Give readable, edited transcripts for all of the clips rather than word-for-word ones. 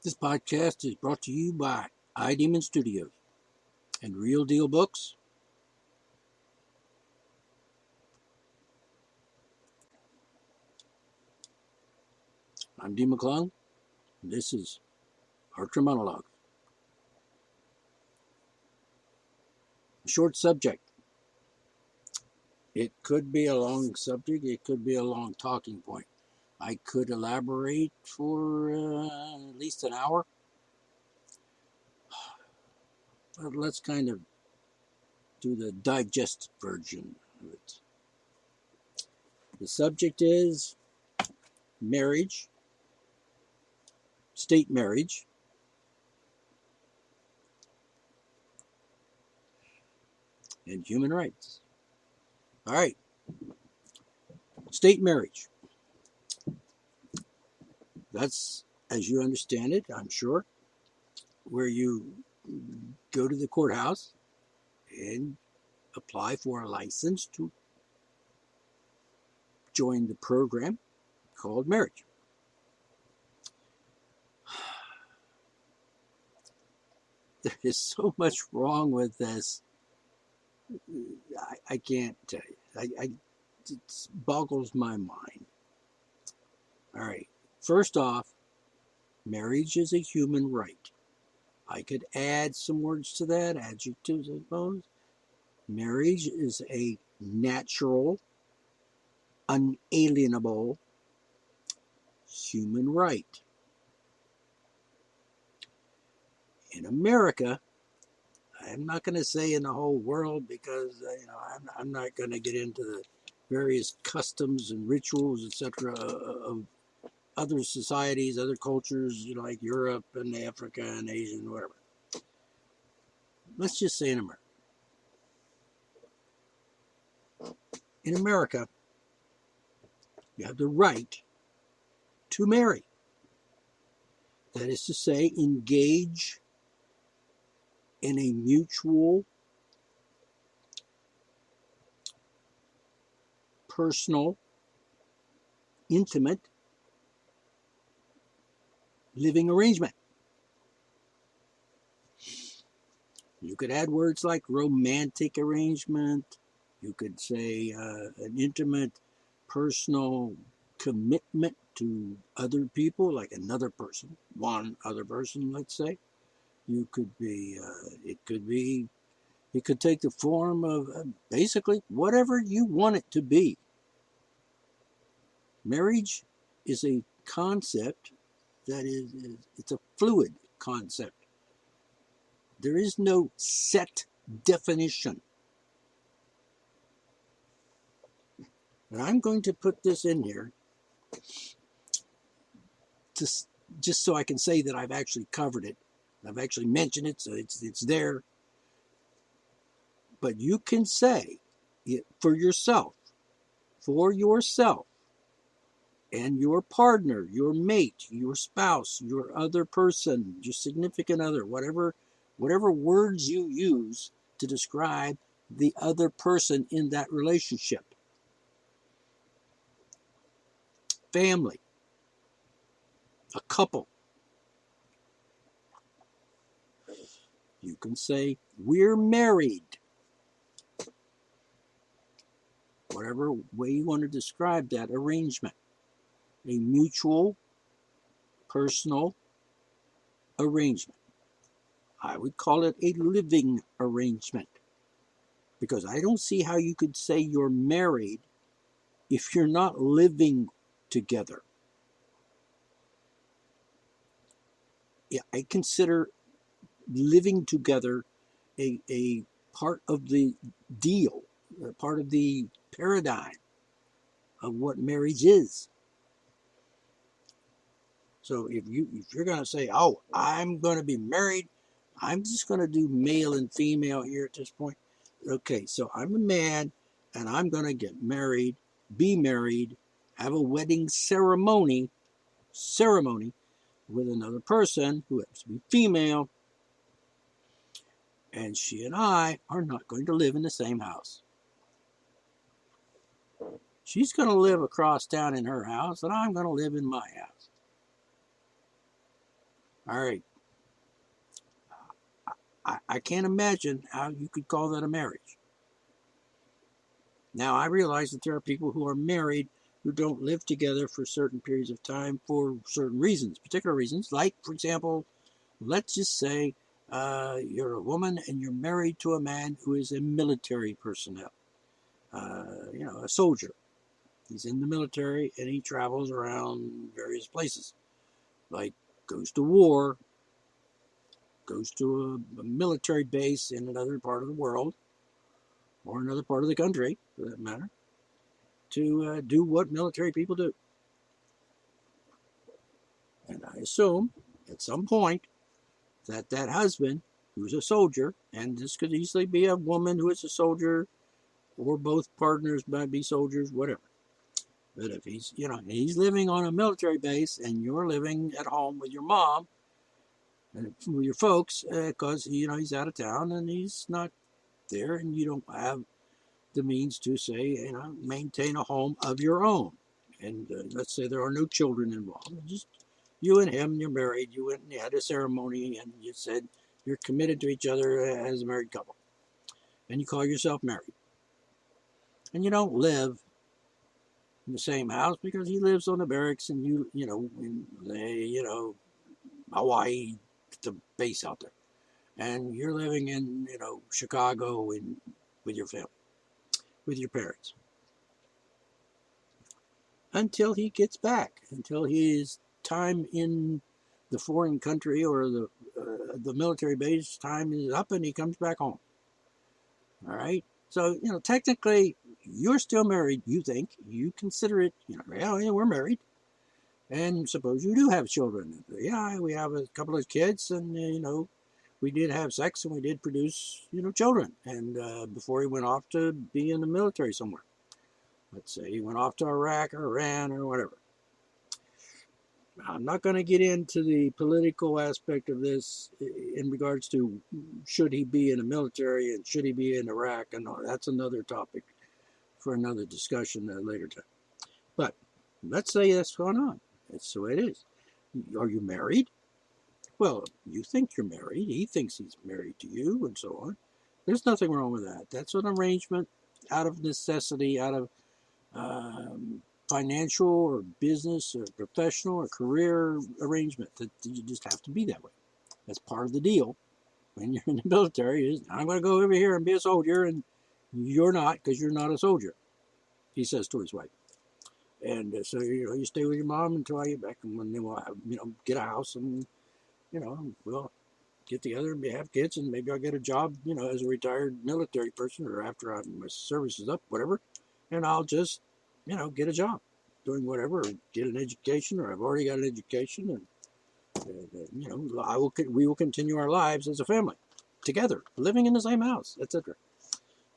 This podcast is brought to you by iDemon Studios and Real Deal Books. I'm D. McClung, and this is Archer Monologue. A short subject. It could be a long subject, it could be a long talking point. I could elaborate for at least an hour. But let's kind of do the digest version of it. The subject is marriage, state marriage, and human rights. All right. State marriage. That's, as you understand it, I'm sure, where you go to the courthouse and apply for a license to join the program called marriage. There is so much wrong with this. I can't tell you. It boggles my mind. All right. First off, marriage is a human right. I could add some words to that, adjectives, I suppose. Marriage is a natural, unalienable human right. In America, I'm not going to say in the whole world because I'm not going to get into the various customs and rituals, etc., of other societies, other cultures, like Europe and Africa and Asia and whatever. Let's just say in America. In America, you have the right to marry. That is to say, engage in a mutual, personal, intimate living arrangement. You could add words like romantic arrangement. You could say an intimate, personal commitment to other people, like another person, one other person, let's say. You could be, it could take the form of basically whatever you want it to be. Marriage is a concept that it's a fluid concept. There is no set definition. And I'm going to put this in here just so I can say that I've actually covered it. I've actually mentioned it, so it's there. But you can say it for yourself, and your partner, your mate, your spouse, your other person, your significant other, whatever words you use to describe the other person in that relationship. Family, a couple. You can say, we're married. Whatever way you want to describe that arrangement. A mutual, personal arrangement. I would call it a living arrangement. Because I don't see how you could say you're married if you're not living together. Yeah, I consider living together a part of the deal, a part of the paradigm of what marriage is. So if you're going to say, oh, I'm going to be married, I'm just going to do male and female here at this point. Okay, so I'm a man and I'm going to get married, be married, have a wedding ceremony with another person who happens to be female, and she and I are not going to live in the same house. She's going to live across town in her house, and I'm going to live in my house. All right. I can't imagine how you could call that a marriage. Now, I realize that there are people who are married who don't live together for certain periods of time for certain reasons, particular reasons. Like, for example, let's just say you're a woman and you're married to a man who is a military personnel, a soldier. He's in the military and he travels around various places, like goes to war, goes to a military base in another part of the world or another part of the country, for that matter, to do what military people do. And I assume at some point that husband, who's a soldier, and this could easily be a woman who is a soldier, or both partners might be soldiers, whatever. But if he's living on a military base and you're living at home with your mom and with your folks, because he's out of town and he's not there, and you don't have the means to say maintain a home of your own. And let's say there are no children involved, just you and him, you're married, you went and you had a ceremony and you said you're committed to each other as a married couple. And you call yourself married. And you don't live in the same house because he lives on the barracks and in Hawaii, the base out there. And you're living in, Chicago with your family, with your parents. Until he gets back, until his time in the foreign country or the military base time is up and he comes back home. All right. So, technically you're still married. You think you consider it, yeah, we're married. And suppose you do have children. Yeah, we have a couple of kids and, we did have sex and we did produce, children. And before he went off to be in the military somewhere. Let's say he went off to Iraq or Iran or whatever. I'm not going to get into the political aspect of this in regards to should he be in the military and should he be in Iraq, and all. That's another topic for another discussion at a later time. But let's say that's going on. That's the way it is. Are you married? Well, you think you're married. He thinks he's married to you and so on. There's nothing wrong with that. That's an arrangement out of necessity, out of financial or business or professional or career arrangement that you just have to be that way. That's part of the deal when you're in the military is I'm going to go over here and be a soldier and you're not because you're not a soldier, he says to his wife. And so you stay with your mom until I get back, and when they will have, get a house and we'll get together and have kids, and maybe I'll get a job as a retired military person or after my service is up, whatever, and I'll just get a job doing whatever, or get an education, or I've already got an education, and we will continue our lives as a family together, living in the same house, etc.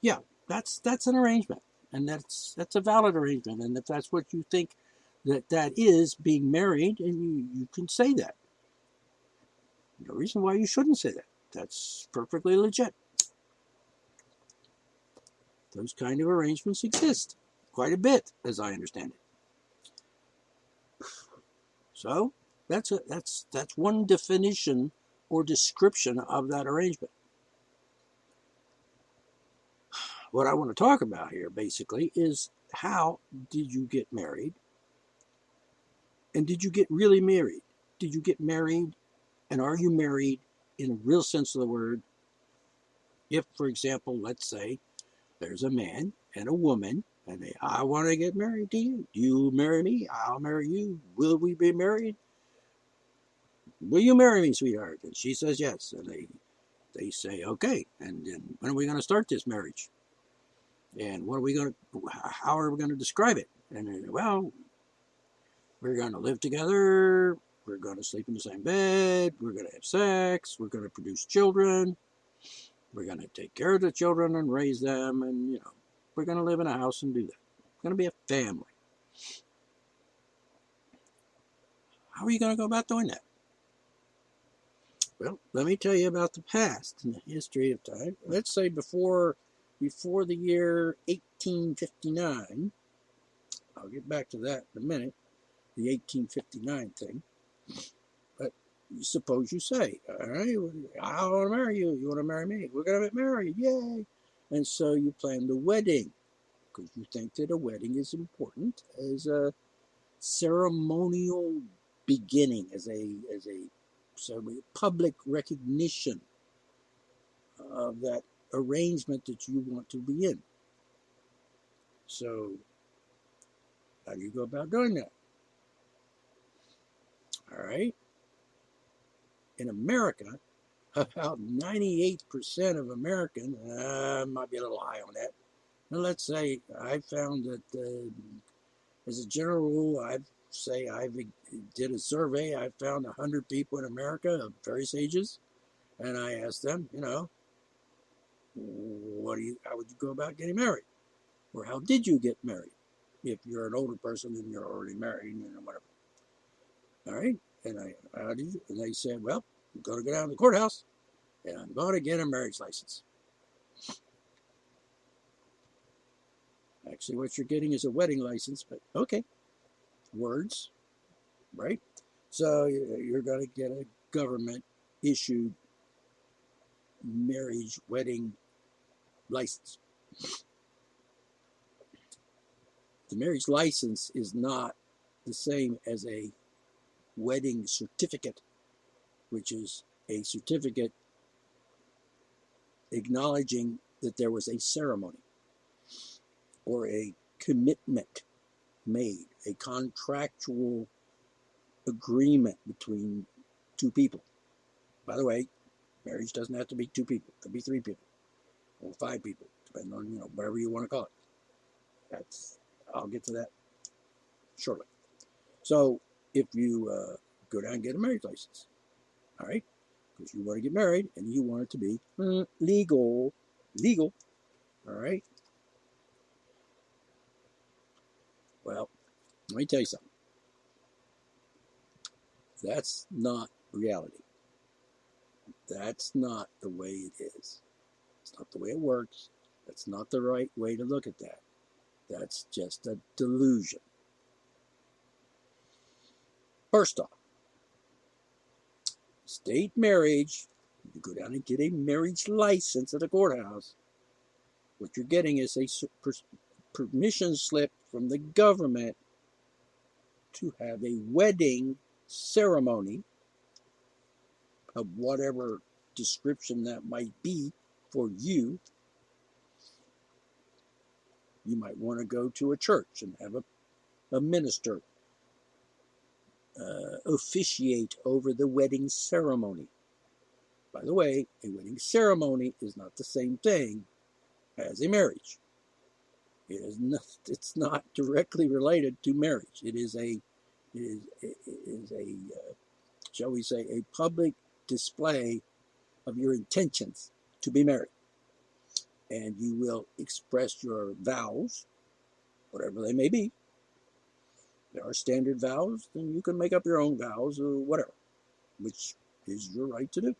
Yeah, that's an arrangement, and that's a valid arrangement, and if that's what you think that is being married, and you can say that. No reason why you shouldn't say that. That's perfectly legit. Those kind of arrangements exist quite a bit, as I understand it. So that's one definition or description of that arrangement. What I want to talk about here, basically, is how did you get married? And did you get really married? Did you get married? And are you married in a real sense of the word? If, for example, let's say there's a man and a woman, and I want to get married to you. You marry me, I'll marry you. Will we be married? Will you marry me, sweetheart? And she says yes. And they say, okay. And then when are we going to start this marriage? And how are we going to describe it? And well, we're going to live together. We're going to sleep in the same bed. We're going to have sex. We're going to produce children. We're going to take care of the children and raise them. And, we're going to live in a house and do that. It's going to be a family. How are you going to go about doing that? Well, let me tell you about the past and the history of time. Let's say before the year 1859. I'll get back to that in a minute, the 1859 thing. But suppose you say, all right, I want to marry you. You want to marry me? We're going to get married. Yay. And so you plan the wedding because you think that a wedding is important as a ceremonial beginning, as a public recognition of that arrangement that you want to be in. So how do you go about doing that? All right. In America, about 98% of Americans, might be a little high on that. Now, let's say I found that as a general rule, I did a survey. I found 100 people in America of various ages, and I asked them, how would you go about getting married? Or how did you get married? If you're an older person and you're already married, whatever. All right. And how did you? And they said, well, I'm going to go down to the courthouse and I'm going to get a marriage license. Actually, what you're getting is a wedding license, but okay. Words, right? So you're going to get a government issued marriage wedding license. The marriage license is not the same as a wedding certificate, which is a certificate acknowledging that there was a ceremony or a commitment made, a contractual agreement between two people. By the way, marriage doesn't have to be two people. It could be three people or five people, depending on, whatever you want to call it. I'll get to that shortly. So if you go down and get a marriage license, all right, because you want to get married and you want it to be legal, all right. Well, let me tell you something. That's not reality. That's not the way it is. It's not the way it works. That's not the right way to look at that. That's just a delusion. First off, state marriage, you go down and get a marriage license at a courthouse. What you're getting is a permission slip from the government to have a wedding ceremony of whatever description that might be for you. You might want to go to a church and have a minister officiate over the wedding ceremony. By the way, a wedding ceremony is not the same thing as a marriage. It's not directly related to marriage. It is a shall we say, a public display of your intentions to be married. And you will express your vows, whatever they may be. There are standard vows, then you can make up your own vows or whatever, which is your right to do.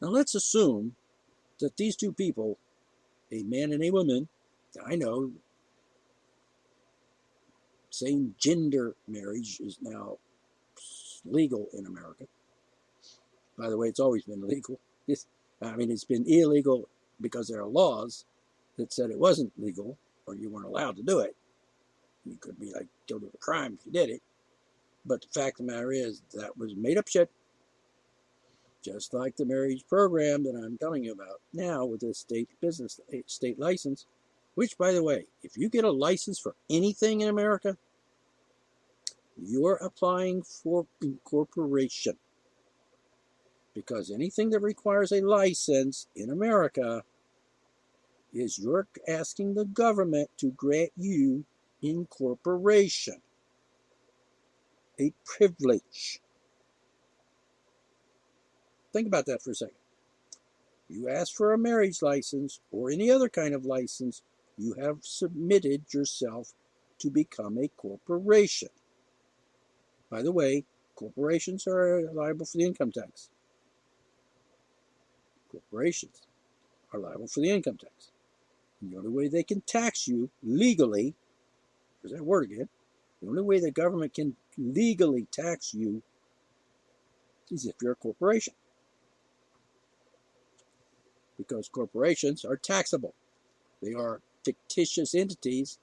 Now let's assume that these two people, a man and a woman, I know same gender marriage is now legal in America. By the way, it's always been legal. It's been illegal because there are laws that said it wasn't legal or you weren't allowed to do it. You could be guilty of a crime if you did it. But the fact of the matter is that was made up shit. Just like the marriage program that I'm telling you about now with this state license, which, by the way, if you get a license for anything in America, you're applying for incorporation. Because anything that requires a license in America is you're asking the government to grant you incorporation, a privilege. Think about that for a second. You ask for a marriage license or any other kind of license, you have submitted yourself to become a corporation. By the way, corporations are liable for the income tax. Corporations are liable for the income tax. And the only way they can tax you legally, there's that word again, The only way the government can legally tax you is if you're a corporation, because corporations are taxable. They are fictitious entities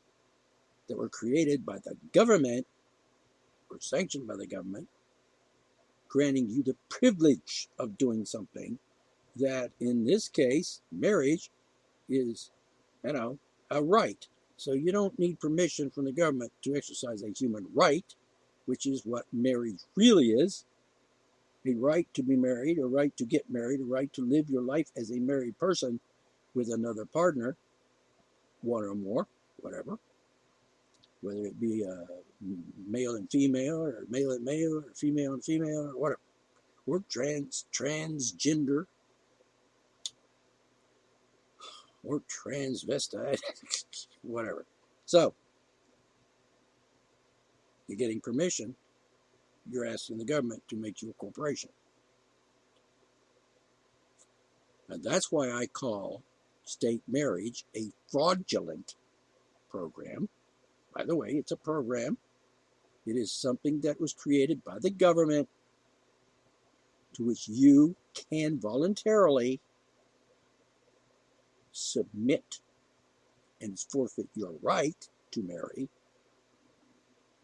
that were created by the government or sanctioned by the government, granting you the privilege of doing something that, in this case, marriage is, a right. So you don't need permission from the government to exercise a human right, which is what marriage really is. A right to be married, a right to get married, a right to live your life as a married person with another partner, one or more, whatever, whether it be male and female, or male and male, or female and female, or whatever, or transgender, or transvestite, whatever. So, you're getting permission, you're asking the government to make you a corporation. And that's why I call state marriage a fraudulent program. By the way, it's a program. It is something that was created by the government to which you can voluntarily submit and forfeit your right to marry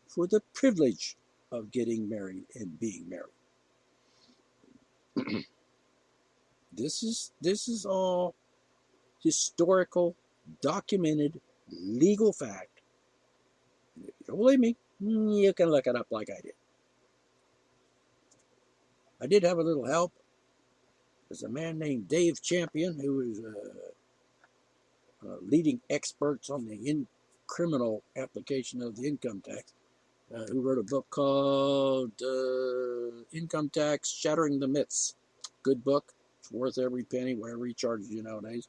for the privilege of getting married and being married. This is all historical, documented, legal fact. And if you don't believe me, you can look it up like I did. I did have a little help. There's a man named Dave Champion, who is leading experts on the criminal application of the income tax, who wrote a book called Income Tax, Shattering the Myths. Good book. It's worth every penny, whatever he charges you nowadays.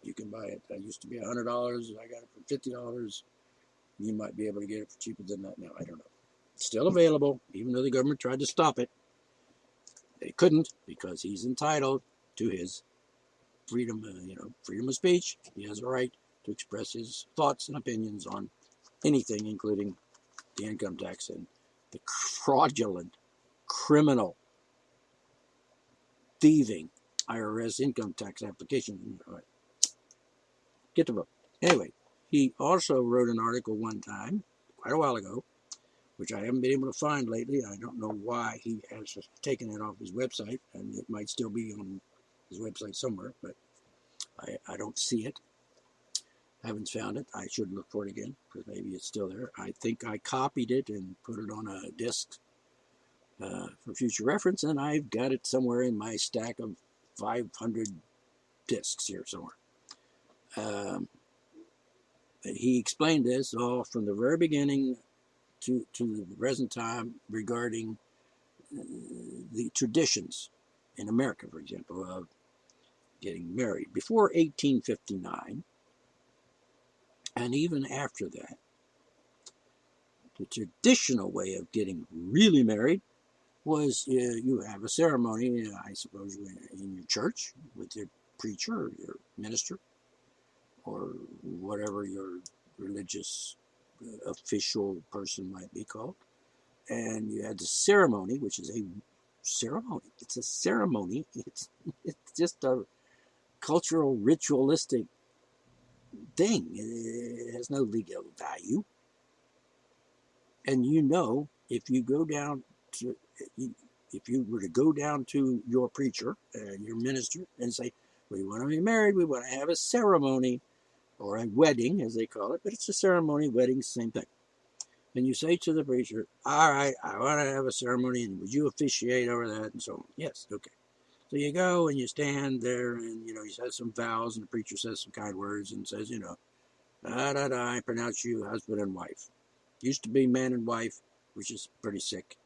You can buy it. It used to be $100. I got it for $50. You might be able to get it for cheaper than that now. I don't know. It's still available, even though the government tried to stop it. They couldn't, because he's entitled to his freedom, freedom of speech. He has a right to express his thoughts and opinions on anything, including the income tax and the fraudulent, criminal, thieving IRS income tax application. Get the book. Anyway, he also wrote an article one time, quite a while ago, which I haven't been able to find lately. I don't know why he has taken it off his website, and it might still be on his website somewhere, but I don't see it. I haven't found it. I should look for it again, because maybe it's still there. I think I copied it and put it on a disk for future reference, and I've got it somewhere in my stack of 500 disks here somewhere. He explained this all from the very beginning to the present time regarding the traditions in America, for example, of getting married. Before 1859, and even after that, the traditional way of getting really married was you have a ceremony, I suppose, in your church with your preacher or your minister or whatever your religious official person might be called. And you had the ceremony, which is a ceremony. It's a ceremony. It's just a cultural, ritualistic thing. It has no legal value. And if you go down to, if you were to go down to your preacher and your minister and say, we want to be married, we want to have a ceremony, or a wedding, as they call it, but it's a ceremony, wedding, same thing. And you say to the preacher, all right, I want to have a ceremony, and would you officiate over that? And so on. Yes, okay. So you go and you stand there, and, he says some vows, and the preacher says some kind words and says, I pronounce you husband and wife. Used to be man and wife, which is pretty sick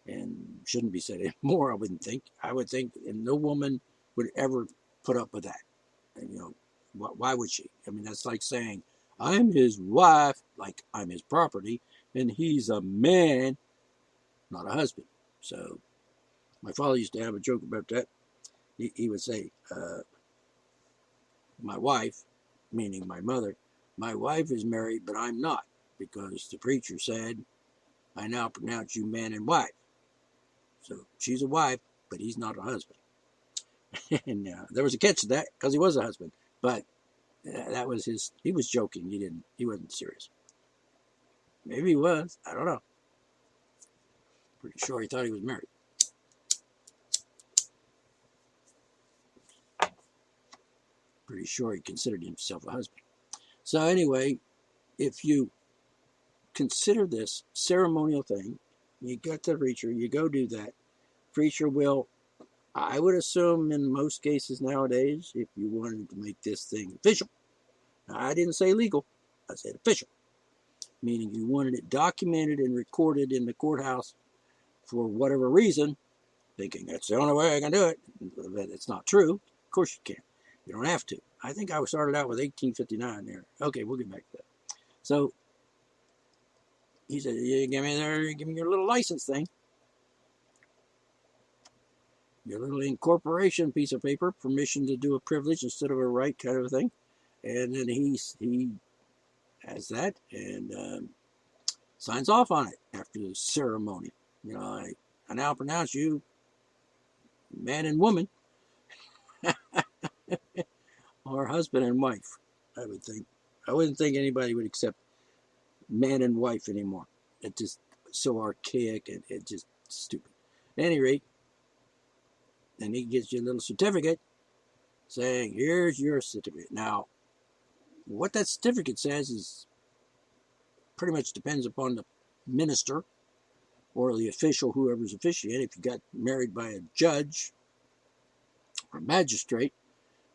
and shouldn't be said anymore, I wouldn't think. I would think, and no woman would ever put up with that. And, why would she? I mean, that's like saying, I'm his wife, like I'm his property, and he's a man, not a husband. So my father used to have a joke about that. He would say, my wife, meaning my mother, My wife is married, but I'm not, because the preacher said, I now pronounce you man and wife. So she's a wife, but he's not a husband. And there was a catch to that, because he was a husband. But that was he was joking. He wasn't serious. Maybe he was. I don't know. Pretty sure he thought he was married. Pretty sure he considered himself a husband. So anyway, if you consider this ceremonial thing, you got the preacher, you go do that. Preacher will, I would assume in most cases nowadays, if you wanted to make this thing official, I didn't say legal, I said official, meaning you wanted it documented and recorded in the courthouse for whatever reason, thinking that's the only way I can do it. But it's not true. Of course you can. You don't have to. I think I started out with 1859 there. Okay, we'll get back to that. So he said, "You give me your little license thing, your little incorporation piece of paper, permission to do a privilege instead of a right kind of a thing." And then he has that and signs off on it after the ceremony. You know, I now pronounce you man and woman, or husband and wife. I would think. I wouldn't think anybody would accept man and wife anymore. It's just so archaic and it's just stupid. At any rate, then he gives you a little certificate saying, here's your certificate. Now, what that certificate says is pretty much depends upon the minister or the official, whoever's officiating. If you got married by a judge or a magistrate,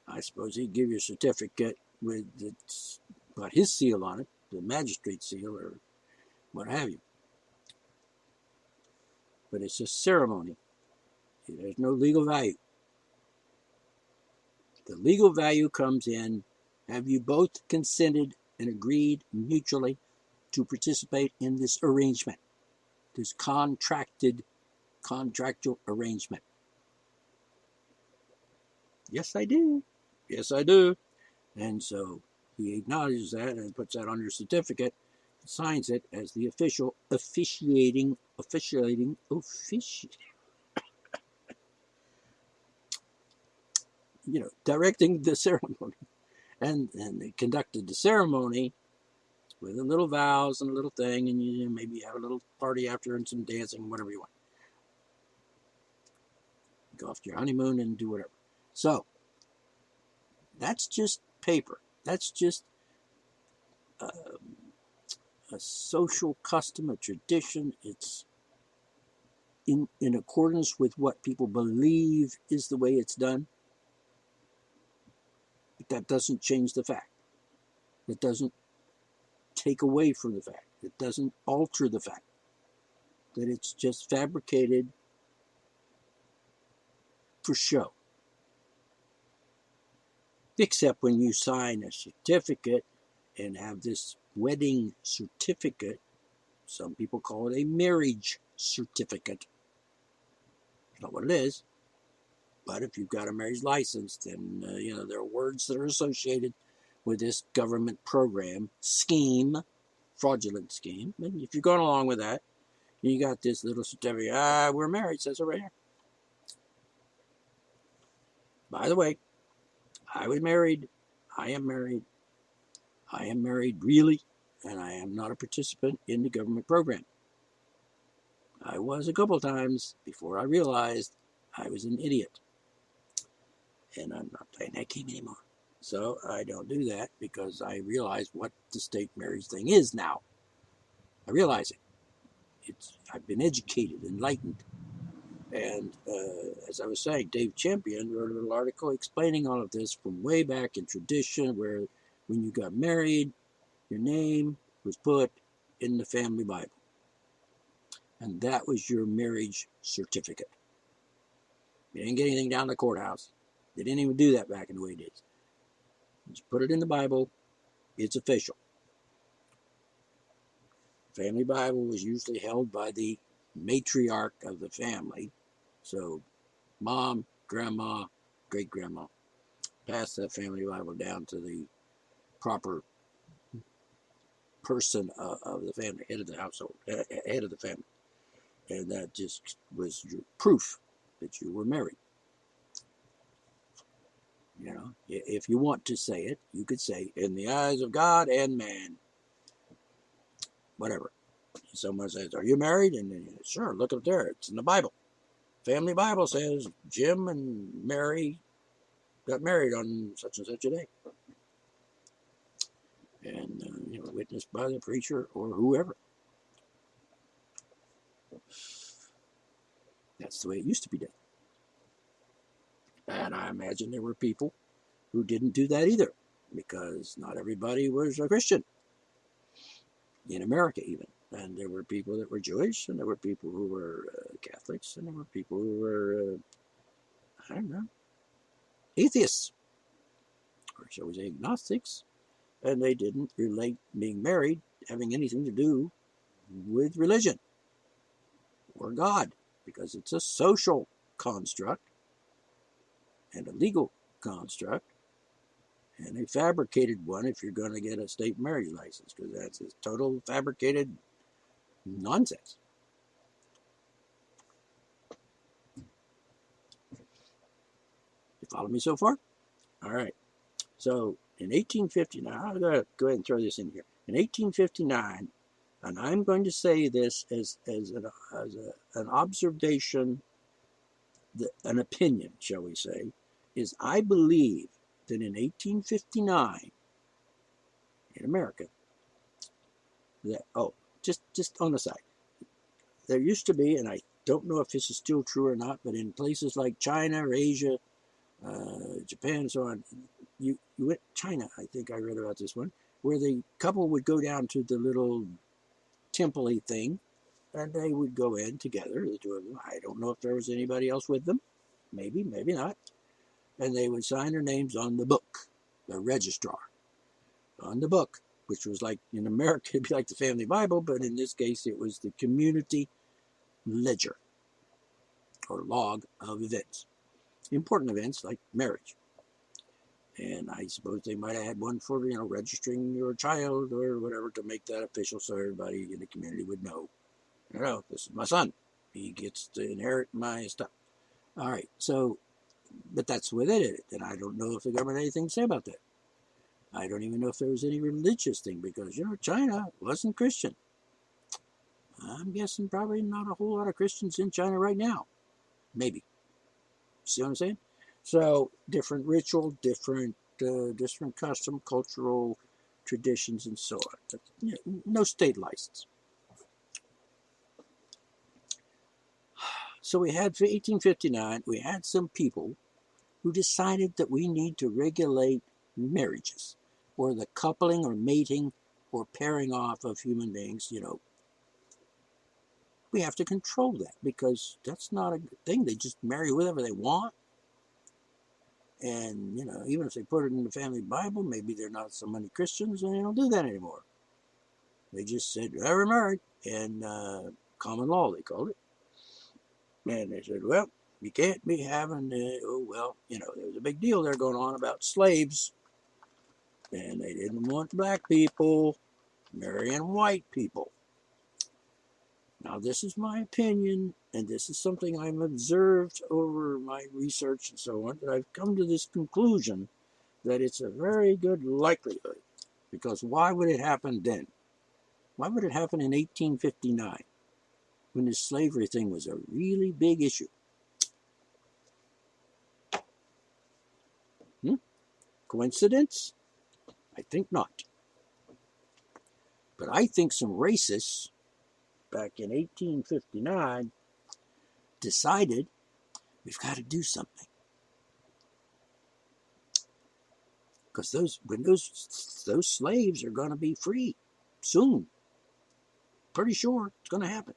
I suppose he'd give you a certificate with got his seal on it, the magistrate seal or what have you. But it's a ceremony. There's no legal value. The legal value comes in, have you both consented and agreed mutually to participate in this arrangement, this contractual arrangement? Yes, I do. Yes, I do. And so he acknowledges that and puts that on your certificate, signs it as the official officiating, directing the ceremony. And they conducted the ceremony with a little vows and a little thing, and you maybe have a little party after and some dancing, whatever you want. Go off to your honeymoon and do whatever. So that's just paper. That's just a social custom, a tradition. It's in accordance with what people believe is the way it's done. But that doesn't change the fact. It doesn't take away from the fact. It doesn't alter the fact that it's just fabricated for show. Except when you sign a certificate and have this wedding certificate, some people call it a marriage certificate. That's not what it is. But if you've got a marriage license, then there are words that are associated with this government program, scheme, fraudulent scheme. And if you're going along with that, you got this little certificate. We're married, says it right here. By the way, I was married. I am married. I am married really, and I am not a participant in the government program. I was a couple times before I realized I was an idiot. And I'm not playing that game anymore. So I don't do that because I realize what the state marriage thing is now. I realize it. I've been educated, enlightened. And as I was saying, Dave Champion wrote a little article explaining all of this from way back in tradition, where when you got married, your name was put in the family Bible. And that was your marriage certificate. You didn't get anything down to the courthouse. They didn't even do that back in the way days. You put it in the Bible, it's official. Family Bible was usually held by the matriarch of the family. So mom, grandma, great-grandma passed that family Bible down to the proper person of the family, head of the household, head of the family. And that just was your proof that you were married. You know, if you want to say it, you could say, in the eyes of God and man, whatever. Someone says, are you married? And then, sure, look up there. It's in the Bible. Family Bible says Jim and Mary got married on such and such a day. And, witnessed by the preacher or whoever. That's the way it used to be done. And I imagine there were people who didn't do that either, because not everybody was a Christian, in America even. And there were people that were Jewish, and there were people who were Catholics, and there were people who were, I don't know, atheists, or shall we say agnostics, and they didn't relate being married having anything to do with religion or God, because it's a social construct and a legal construct, and a fabricated one if you're going to get a state marriage license, because that's a total fabricated nonsense. You follow me so far? All right. So in 1859, I'm going to go ahead and throw this in here. In 1859, and I'm going to say this as an observation, an opinion, shall we say, is I believe that in 1859, in America, that, just on the side, there used to be, and I don't know if this is still true or not, but in places like China or Asia, Japan and so on, you went China, I think I read about this one, where the couple would go down to the little temple-y thing, and they would go in together, the two of them. I don't know if there was anybody else with them. Maybe, maybe not. And they would sign their names on the book, the registrar, on the book, which was like, in America, it'd be like the family Bible, but in this case, it was the community ledger, or log of events. Important events like marriage. And I suppose they might have had one for, registering your child or whatever to make that official so everybody in the community would know, this is my son. He gets to inherit my stuff. All right, so, but that's the way they did it. And I don't know if the government had anything to say about that. I don't even know if there was any religious thing because, China wasn't Christian. I'm guessing probably not a whole lot of Christians in China right now. Maybe. See what I'm saying? So, different ritual, different custom, cultural traditions, and so on. But, no state license. So we had, for 1859, we had some people who decided that we need to regulate marriages, or the coupling or mating or pairing off of human beings, We have to control that because that's not a good thing. They just marry whoever they want. And, even if they put it in the family Bible, maybe they're not so many Christians and they don't do that anymore. They just said, we're married. And common law, they called it. And they said, well, you can't be having, there was a big deal there going on about slaves. And they didn't want black people marrying white people. Now, this is my opinion, and this is something I've observed over my research and so on, that I've come to this conclusion that it's a very good likelihood. Because why would it happen then? Why would it happen in 1859 when this slavery thing was a really big issue? Coincidence? I think not. But I think some racists back in 1859 decided we've got to do something. Because those slaves are going to be free soon. Pretty sure it's going to happen.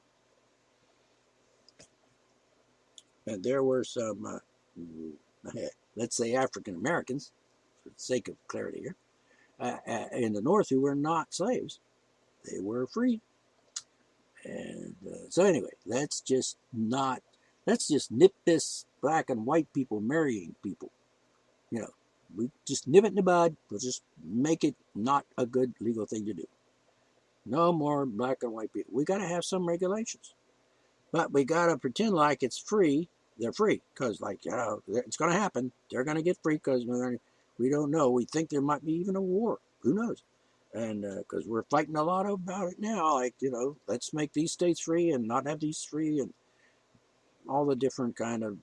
And there were some, let's say African Americans, for the sake of clarity here, in the North who were not slaves. They were free. And so anyway, let's just nip this black and white people marrying people. We just nip it in the bud. We'll just make it not a good legal thing to do. No more black and white people. We got to have some regulations, but we got to pretend like it's free. They're free because, like, it's going to happen. They're going to get free because we don't know. We think there might be even a war. Who knows? And because we're fighting a lot about it now, like, let's make these states free and not have these free, and all the different kind of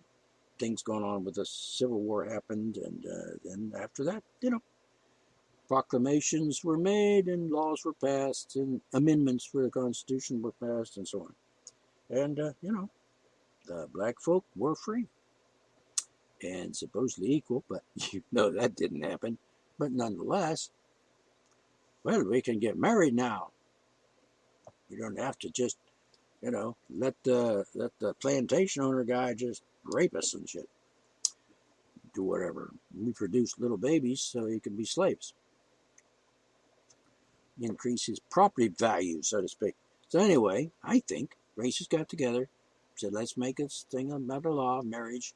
things going on with the Civil War happened, and then after that, proclamations were made and laws were passed and amendments for the Constitution were passed and so on. And, the black folk were free and supposedly equal, but that didn't happen. But nonetheless, well, we can get married now. We don't have to just, let the plantation owner guy just rape us and shit. Do whatever. We produce little babies so he can be slaves. Increase his property value, so to speak. So anyway, I think races got together, said, let's make this thing about the law of marriage,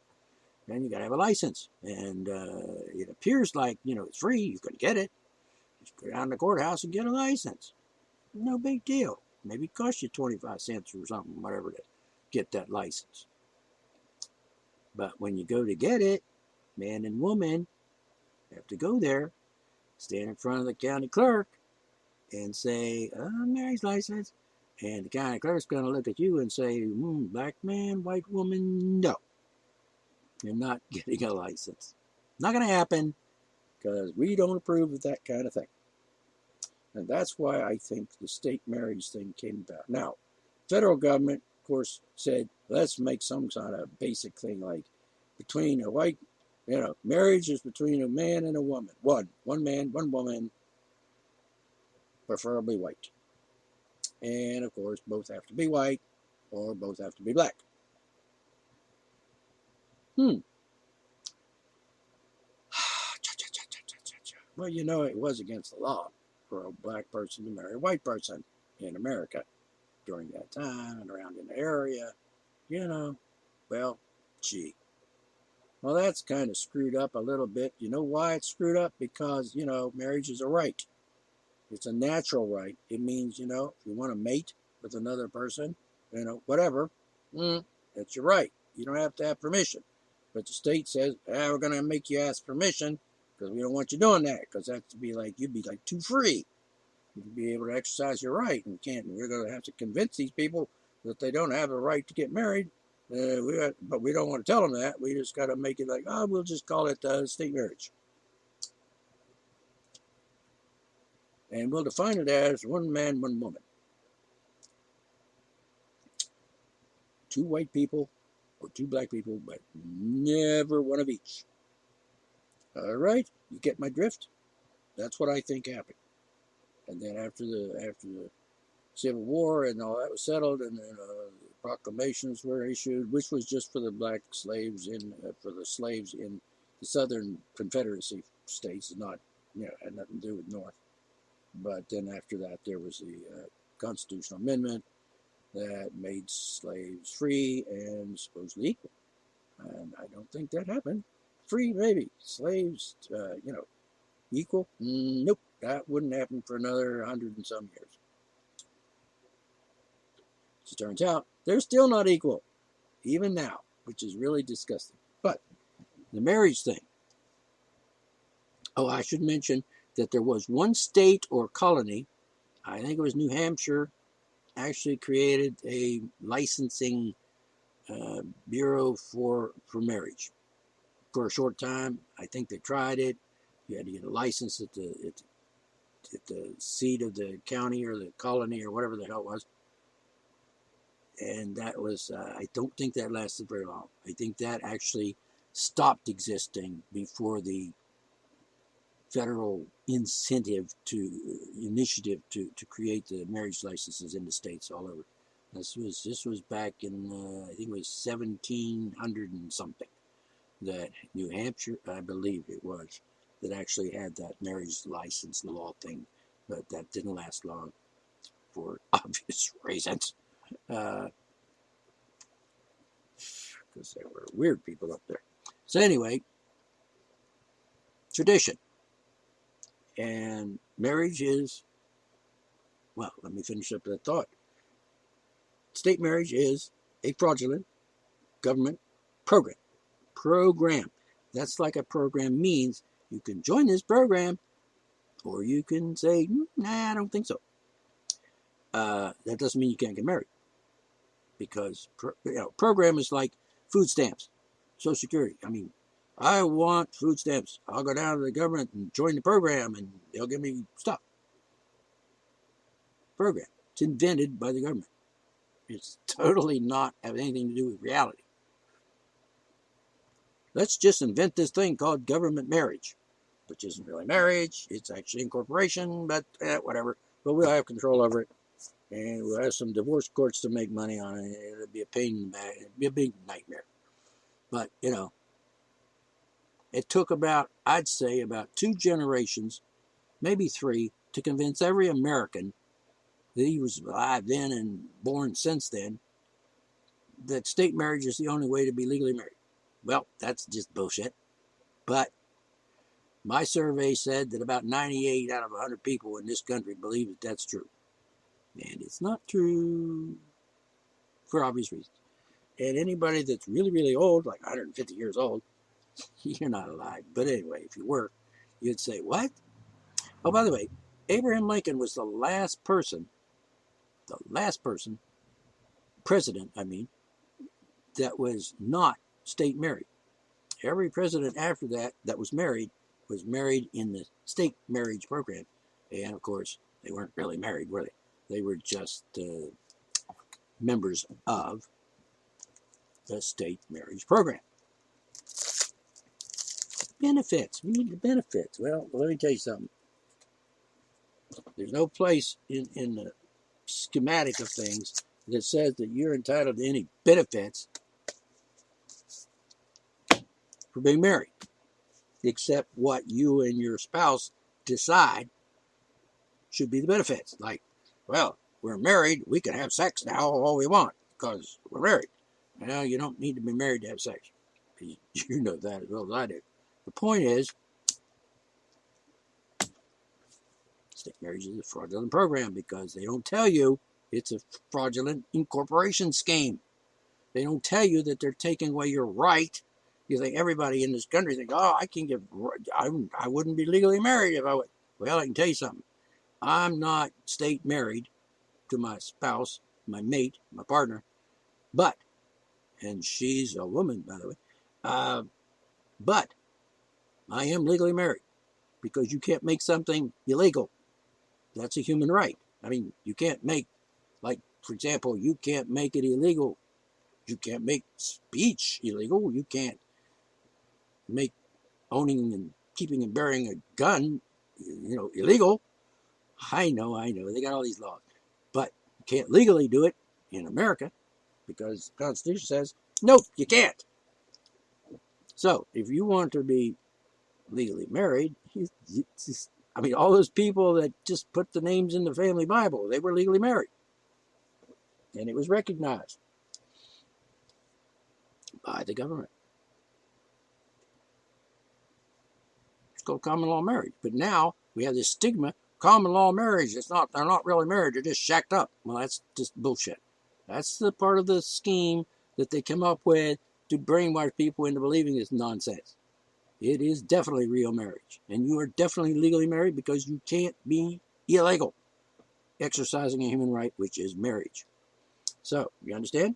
and you got to have a license. And it appears like, it's free. You can get it. Just go down to the courthouse and get a license. No big deal. Maybe it costs you 25 cents or something, whatever, to get that license. But when you go to get it, man and woman have to go there, stand in front of the county clerk, and say, marriage license. And the county clerk's going to look at you and say, black man, white woman, no. You're not getting a license. Not going to happen because we don't approve of that kind of thing. And that's why I think the state marriage thing came about. Now, federal government, of course, said, let's make some kind of basic thing like between a white, marriage is between a man and a woman. One man, one woman, preferably white. And, of course, both have to be white or both have to be black. Well, it was against the law for a black person to marry a white person in America during that time and around in the area. Well, gee. Well, that's kind of screwed up a little bit. You know why it's screwed up? Because, marriage is a right. It's a natural right. It means, if you want to mate with another person, whatever, that's your right. You don't have to have permission. But the state says, we're going to make you ask permission because we don't want you doing that, because that's you'd be like too free. You'd be able to exercise your right and can't. We're going to have to convince these people that they don't have a right to get married. But we don't want to tell them that. We just got to make it like, we'll just call it state marriage. And we'll define it as one man, one woman. 2 white people or 2 black people, but never one of each. All right, you get my drift? That's what I think happened. And then after the Civil War and all that was settled, and then proclamations were issued, which was just for the black slaves for the slaves in the Southern Confederacy states, not had nothing to do with North. But then after that, there was the constitutional amendment that made slaves free and supposedly equal. And I don't think that happened. Free, maybe. Slaves, equal? Nope. That wouldn't happen for another 100 and some years. As it turns out, they're still not equal, even now, which is really disgusting. But the marriage thing. Oh, I should mention that there was one state or colony, I think it was New Hampshire, actually created a licensing bureau for marriage. For a short time, I think they tried it. You had to get a license at the seat of the county or the colony or whatever the hell it was. And that was, I don't think that lasted very long. I think that actually stopped existing before the federal initiative to create the marriage licenses in the states all over. This was back in I think it was 1700 and something that New Hampshire, I believe it was, that actually had that marriage license law thing, but that didn't last long for obvious reasons. Because they were weird people up there. So anyway, tradition. And marriage is Well, let me finish up that thought. State marriage is a fraudulent government program. That's like a program means you can join this program, or you can say, nah, I don't think so. That doesn't mean you can't get married, because program is like food stamps, Social Security. I mean, I want food stamps. I'll go down to the government and join the program, and they'll give me stuff. Program. It's invented by the government. It's totally not have anything to do with reality. Let's just invent this thing called government marriage, which isn't really marriage. It's actually incorporation, but whatever. But we'll have control over it, and we'll have some divorce courts to make money on it. It'll be a pain in the back. It'll be a big nightmare. But, it took I'd say about 2 generations, maybe 3, to convince every American that he was alive then and born since then that state marriage is the only way to be legally married. Well, that's just bullshit. But my survey said that about 98 out of 100 people in this country believe that that's true. And it's not true for obvious reasons. And anybody that's really, really old, like 150 years old, you're not alive. But anyway, if you were, you'd say, what? Oh, by the way, Abraham Lincoln was the last president, that was not state married. Every president after that was married in the state marriage program. And of course, they weren't really married, were they? They were just members of the state marriage program. Benefits. We need the benefits. Well, let me tell you something. There's no place in the schematic of things that says that you're entitled to any benefits for being married, except what you and your spouse decide should be the benefits. Like, well, we're married, we can have sex now all we want because we're married. Well, you don't need to be married to have sex. You know that as well as I do. The point is, state marriage is a fraudulent program because they don't tell you it's a fraudulent incorporation scheme. They don't tell you that they're taking away your right. You think everybody in this country thinks, oh, I wouldn't be legally married if I would. Well, I can tell you something. I'm not state married to my spouse, my mate, my partner, and she's a woman, by the way, but I am legally married because you can't make something illegal. That's a human right. I mean, you can't make, like, for example, you can't make it illegal. You can't make speech illegal. You can't make owning and keeping and bearing a gun, illegal. I know. They got all these laws. But you can't legally do it in America because the Constitution says, nope, you can't. So if you want to be legally married, all those people that just put the names in the family Bible, they were legally married. And it was recognized by the government. It's called common law marriage. But now we have this stigma, common law marriage. They're not really married, they're just shacked up. Well, that's just bullshit. That's the part of the scheme that they come up with to brainwash people into believing this nonsense. It is definitely real marriage. And you are definitely legally married because you can't be illegal exercising a human right, which is marriage. So, you understand?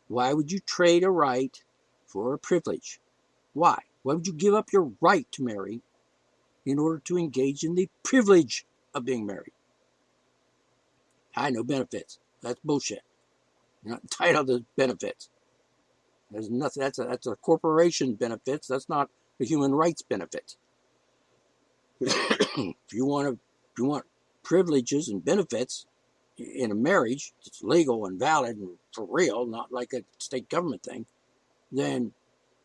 Why would you trade a right for a privilege? Why? Why would you give up your right to marry in order to engage in the privilege of being married? I know benefits. That's bullshit. You're not entitled to benefits. There's nothing. That's a corporation benefits. That's not a human rights benefit. If you want privileges and benefits in a marriage that's legal and valid and for real, not like a state government thing, then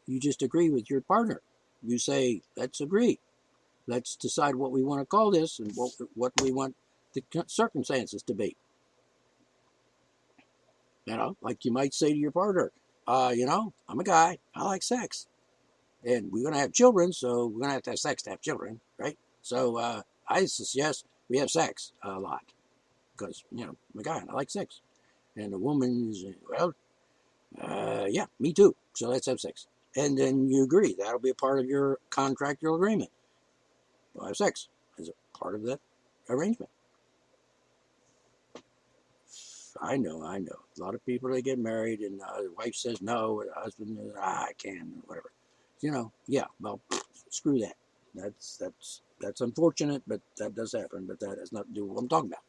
you just agree with your partner. You say, let's agree. Let's decide what we want to call this and what we want the circumstances to be. Like you might say to your partner, I'm a guy, I like sex. And we're going to have children, so we're going to have sex to have children, right? So I suggest we have sex a lot because, I'm a guy and I like sex. And the woman is, well, yeah, me too. So let's have sex. And then you agree. That'll be a part of your contractual agreement. We'll have sex as a part of that arrangement. I know. A lot of people, they get married and the wife says no, or the husband says, I can, or whatever. Yeah, well, screw that. That's unfortunate, but that does happen. But that has nothing to do with what I'm talking about.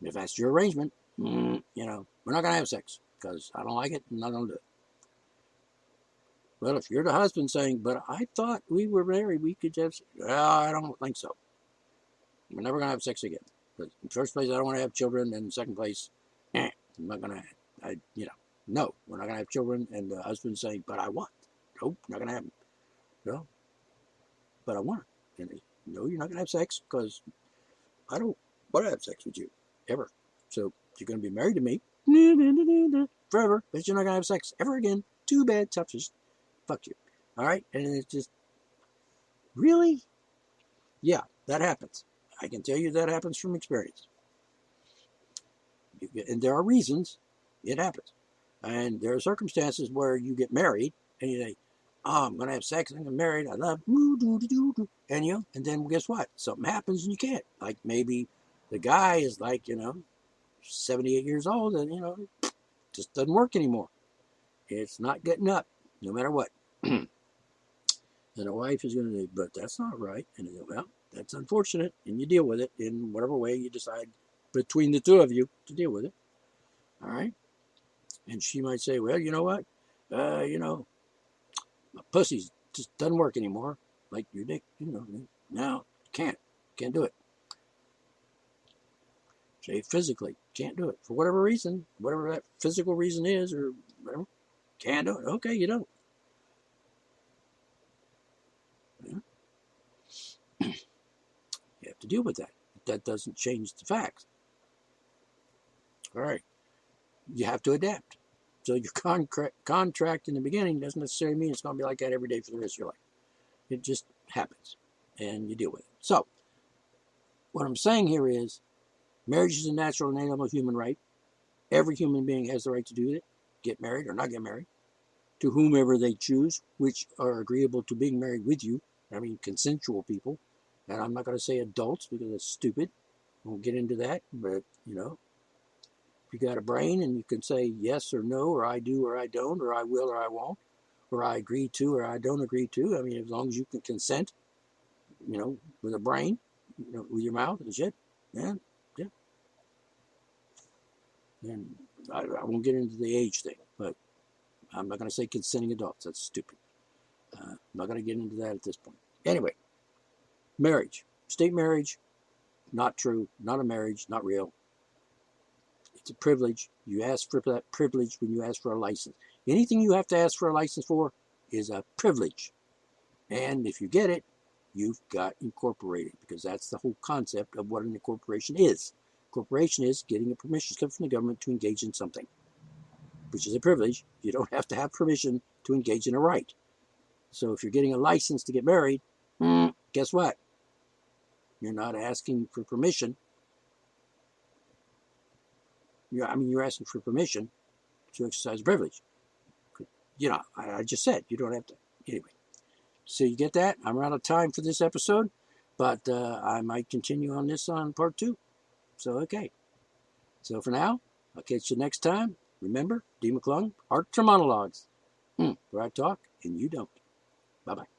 If that's your arrangement, we're not going to have sex because I don't like it and I'm not going to do it. Well, if you're the husband saying, but I thought we were married, we could have, well, I don't think so. We're never going to have sex again. But in the first place, I don't want to have children. And in the second place, I'm not going to, no, we're not going to have children. And the husband saying, but I want. Nope, not going to happen. No, but I want it. And no, you're not going to have sex because I don't want to have sex with you ever. So you're going to be married to me forever, but you're not going to have sex ever again. Too bad, touches. Fuck you. All right? And it's just, really? Yeah, that happens. I can tell you that happens from experience. And there are reasons it happens. And there are circumstances where you get married and you say, oh, I'm going to have sex, I'm going to get married, I love, and and then guess what? Something happens and you can't. Like maybe the guy is like, 78 years old and, just doesn't work anymore. It's not getting up, no matter what. And the wife is going to say, but that's not right. And they go, well, that's unfortunate. And you deal with it in whatever way you decide between the two of you to deal with it. All right. And she might say, well, you know what? My pussy's just doesn't work anymore. Like your dick, now can't do it. Say physically, can't do it. For whatever reason, whatever that physical reason is or whatever, can't do it. Okay, you don't. You have to deal with that. That doesn't change the facts. All right. You have to adapt. So your contract in the beginning doesn't necessarily mean it's going to be like that every day for the rest of your life. It just happens, and you deal with it. So what I'm saying here is marriage is a natural and inalienable human right. Every human being has the right to do it, get married or not get married, to whomever they choose, which are agreeable to being married with you. I mean, consensual people. And I'm not going to say adults because it's stupid. Won't get into that. But, if you got a brain and you can say yes or no, or I do or I don't, or I will or I won't, or I agree to or I don't agree to. I mean, as long as you can consent, with a brain, with your mouth and shit, yeah. And I won't get into the age thing, but I'm not going to say consenting adults. That's stupid. I'm not going to get into that at this point. Anyway, marriage. State marriage, not true, not a marriage, not real. It's a privilege. You ask for that privilege when you ask for a license. Anything you have to ask for a license for is a privilege. And if you get it, you've got incorporated, because that's the whole concept of what an incorporation is. Corporation is getting a permission to come from the government to engage in something, which is a privilege. You don't have to have permission to engage in a right. So if you're getting a license to get married, guess what? You're not asking for permission. You're asking for permission to exercise privilege. I just said you don't have to. Anyway, so you get that? I'm out of time for this episode, but I might continue on this on part 2. So, okay. So for now, I'll catch you next time. Remember, D. McClung, Art to Monologues, where I talk and you don't. Bye-bye.